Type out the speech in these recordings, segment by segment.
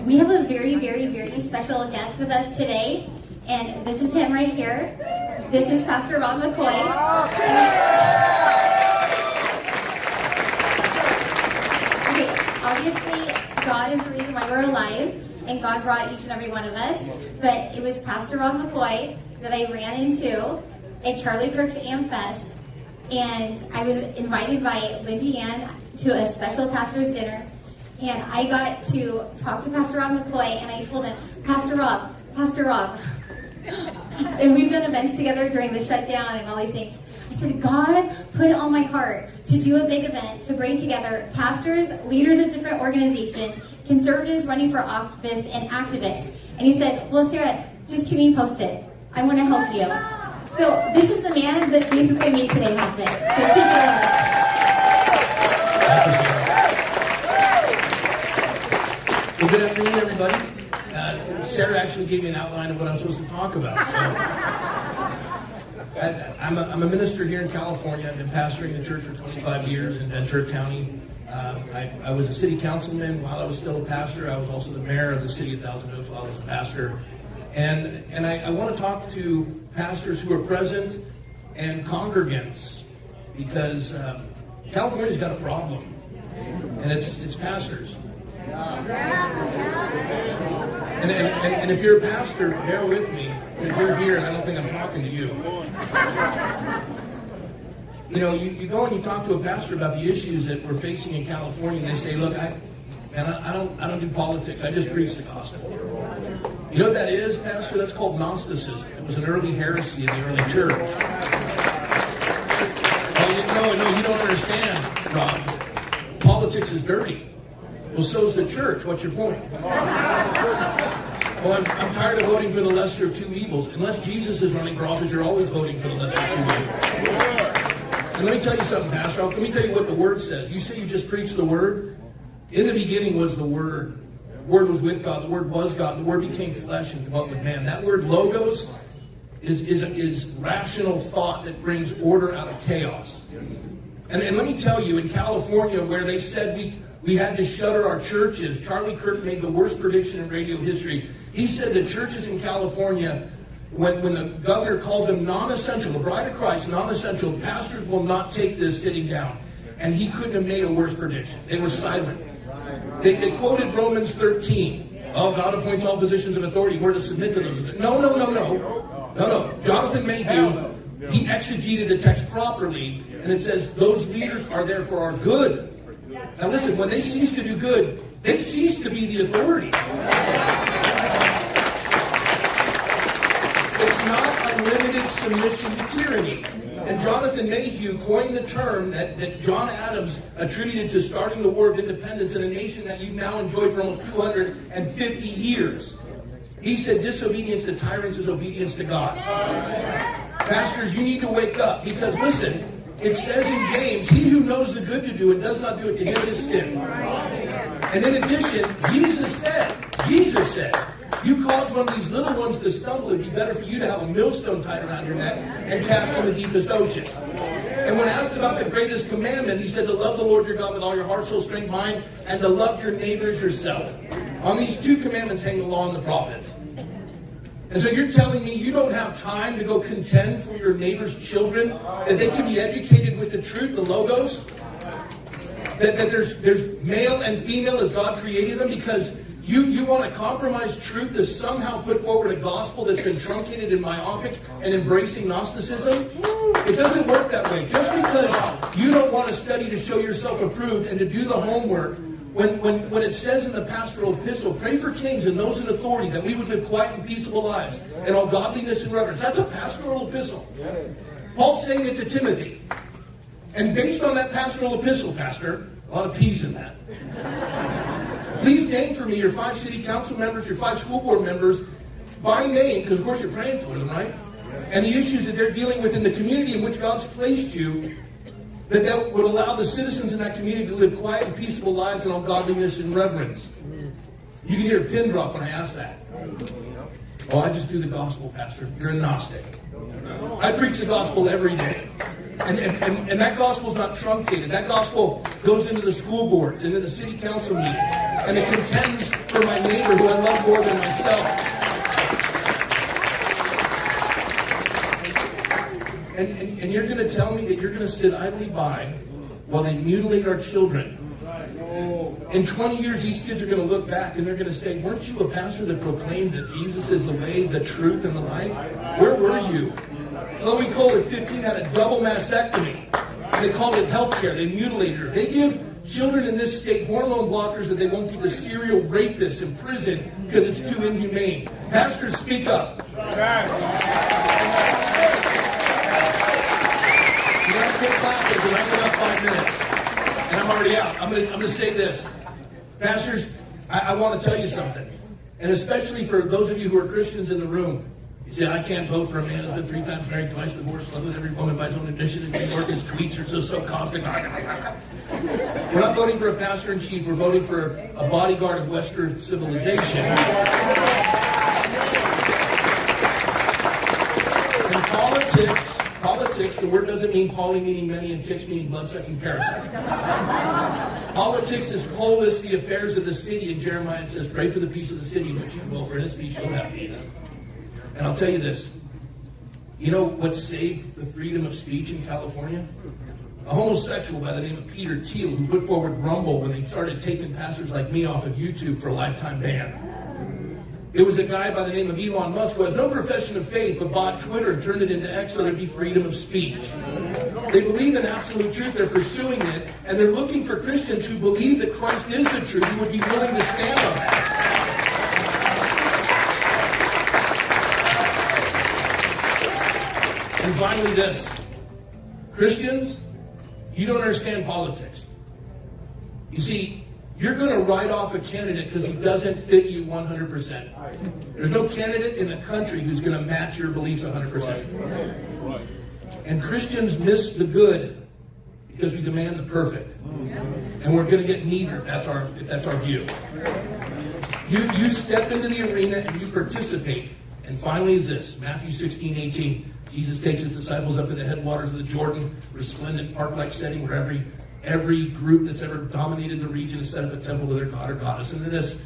we have a very, very, very special guest with us today, and this is him right here. This is Pastor Rob McCoy. Okay, obviously, God is the reason why we're alive, and God brought each and every one of us, but it was Pastor Rob McCoy that I ran into at Charlie Kirk's AmFest, and I was invited by Lindy Ann to a special pastor's dinner, and I got to talk to Pastor Rob McCoy, and I told him, Pastor Rob, and we've done events together during the shutdown and all these things. I said, God put it on my heart to do a big event, to bring together pastors, leaders of different organizations, conservatives running for office, and activists. And he said, well, Sarah, just keep me posted. I want to help you. So this is the man that basically made today happen. So take it away. Well, good afternoon, everybody. Sarah actually gave me an outline of what I'm supposed to talk about. So, I'm a minister here in California. I've been pastoring the church for 25 years in Ventura County. I was a city councilman while I was still a pastor. I was also the mayor of the city of Thousand Oaks while I was a pastor. And I want to talk to pastors who are present and congregants, because California's got a problem, and it's pastors. And if you're a pastor, bear with me, because you're here and I don't think I'm talking to you. You know, you go and you talk to a pastor about the issues that we're facing in California, and they say, look, I don't do politics, I just preach the gospel. You know what that is, Pastor? That's called Gnosticism. It was an early heresy in the early church. Oh, no, you don't understand, Rob. Politics is dirty. Well, so is the church. What's your point? Well, I'm tired of voting for the lesser of two evils. Unless Jesus is running for office, you're always voting for the lesser of two evils. And let me tell you something, Pastor. Let me tell you what the Word says. You say you just preach the Word. In the beginning was the Word. The Word was with God. The Word was God. The Word became flesh and dwelt with man. That word logos is rational thought that brings order out of chaos. And let me tell you, in California, where they said we had to shutter our churches, Charlie Kirk made the worst prediction in radio history. He said the churches in California, when the governor called them non-essential, the bride of Christ, non-essential, pastors will not take this sitting down. And he couldn't have made a worse prediction. They were silent. They quoted Romans 13. Oh, God appoints all positions of authority. We're to submit to those. No. Jonathan Mayhew, he exegeted the text properly, and it says those leaders are there for our good. Now listen, when they cease to do good, they cease to be the authority. It's not unlimited submission to tyranny. And Jonathan Mayhew coined the term that John Adams attributed to starting the War of Independence in a nation that you've now enjoyed for almost 250 years. He said disobedience to tyrants is obedience to God. Pastors, you need to wake up, because listen, it says in James, he who knows the good to do and does not do it, to him it is sin. And in addition, Jesus said, you cause one of these little ones to stumble, it'd be better for you to have a millstone tied around your neck and cast in the deepest ocean. And when asked about the greatest commandment, he said to love the Lord your God with all your heart, soul, strength, mind, and to love your neighbors yourself. On these two commandments hang the law and the prophets. And so you're telling me you don't have time to go contend for your neighbor's children, that they can be educated with the truth, the logos, that there's male and female as God created them, because you want to compromise truth to somehow put forward a gospel that's been truncated and myopic and embracing Gnosticism? It doesn't work that way. Just because you don't want to study to show yourself approved and to do the homework, when it says in the pastoral epistle, pray for kings and those in authority that we would live quiet and peaceable lives in all godliness and reverence. That's a pastoral epistle. Paul's saying it to Timothy. And based on that pastoral epistle, Pastor, a lot of P's in that. Please name for me your 5 city council members, your 5 school board members, by name, because of course you're praying for them, right? And the issues that they're dealing with in the community in which God's placed you, that would allow the citizens in that community to live quiet and peaceable lives in all godliness and reverence. You can hear a pin drop when I ask that. Oh, I just do the gospel, Pastor. You're a Gnostic. I preach the gospel every day. And that gospel is not truncated. That gospel goes into the school boards, into the city council meetings, and it contends for my neighbor who I love more than myself. And you're going to tell me that you're going to sit idly by while they mutilate our children. In 20 years, these kids are going to look back and they're going to say, weren't you a pastor that proclaimed that Jesus is the way, the truth, and the life? Where were you? Chloe Cole at 15 had a double mastectomy. And they called it healthcare. They mutilated her. They give children in this state hormone blockers that they won't give to serial rapists in prison because it's too inhumane. Pastors, speak up. You gotta quit clapping because I only got 5 minutes. And I'm already out. I'm going to say this. Pastors, I want to tell you something. And especially for those of you who are Christians in the room. You say, I can't vote for a man who's been 3 times married, twice divorced, loved with every woman by his own admission in New York. His tweets are so caustic. We're not voting for a pastor-in-chief. We're voting for a bodyguard of Western civilization. In politics, the word doesn't mean poly meaning many and ticks meaning blood-sucking parasite. Politics is polis the affairs of the city, and Jeremiah says, pray for the peace of the city, which you will, for in its peace you'll have peace. And I'll tell you this. You know what saved the freedom of speech in California? A homosexual by the name of Peter Thiel, who put forward Rumble when they started taking pastors like me off of YouTube for a lifetime ban. It was a guy by the name of Elon Musk who has no profession of faith but bought Twitter and turned it into X so there'd be freedom of speech. They believe in absolute truth. They're pursuing it. And they're looking for Christians who believe that Christ is the truth, who would be willing to stand on that. And finally this. Christians, you don't understand politics. You see, you're going to write off a candidate because he doesn't fit you 100%. There's no candidate in the country who's going to match your beliefs 100%. And Christians miss the good because we demand the perfect. And we're going to get neither. That's our view. You step into the arena and you participate. And finally is this, Matthew 16:18. Jesus takes his disciples up to the headwaters of the Jordan, resplendent park-like setting where every group that's ever dominated the region has set up a temple to their god or goddess. And then this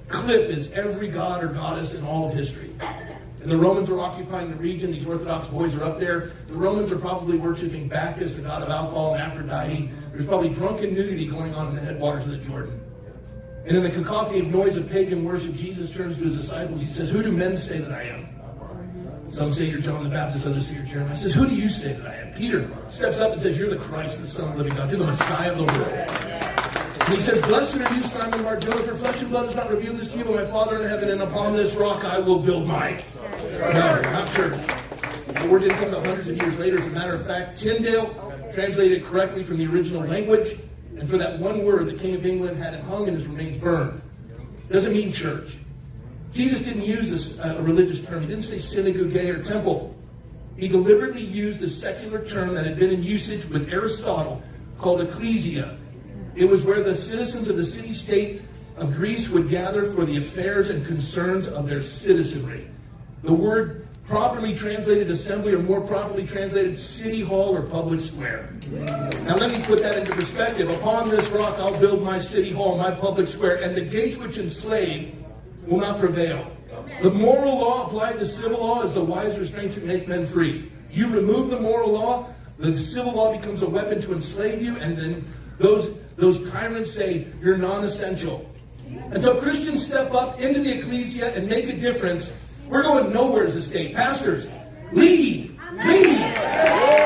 cliff is every god or goddess in all of history. And the Romans are occupying the region. These Orthodox boys are up there. The Romans are probably worshiping Bacchus, the god of alcohol, and Aphrodite. There's probably drunken nudity going on in the headwaters of the Jordan. And in the cacophony of noise of pagan worship, Jesus turns to his disciples. He says, who do men say that I am? Some say you're John the Baptist, others say you're Jeremiah. He says, who do you say that I am? Peter steps up and says, you're the Christ, the Son of the living God. You're the Messiah of the world. And he says, blessed are you, Simon Bar-Jonah, for flesh and blood has not revealed this to you, but my Father in heaven, and upon this rock I will build my... No, not church. The word didn't come until hundreds of years later. As a matter of fact, Tyndale translated correctly from the original language, and for that one word, the King of England had him hung and his remains burned. Doesn't mean church. Jesus didn't use a religious term. He didn't say synagogue or temple. He deliberately used a secular term that had been in usage with Aristotle called ecclesia. It was where the citizens of the city-state of Greece would gather for the affairs and concerns of their citizenry. The word properly translated assembly, or more properly translated city hall or public square. Now let me put that into perspective. Upon this rock I'll build my city hall, my public square, and the gates which enslave will not prevail. The moral law applied to civil law is the wise restraints that make men free. You remove the moral law, the civil law becomes a weapon to enslave you, and then those tyrants say you're non-essential. Until Christians step up into the ecclesia and make a difference, we're going nowhere as a state. Pastors, lead! Lead!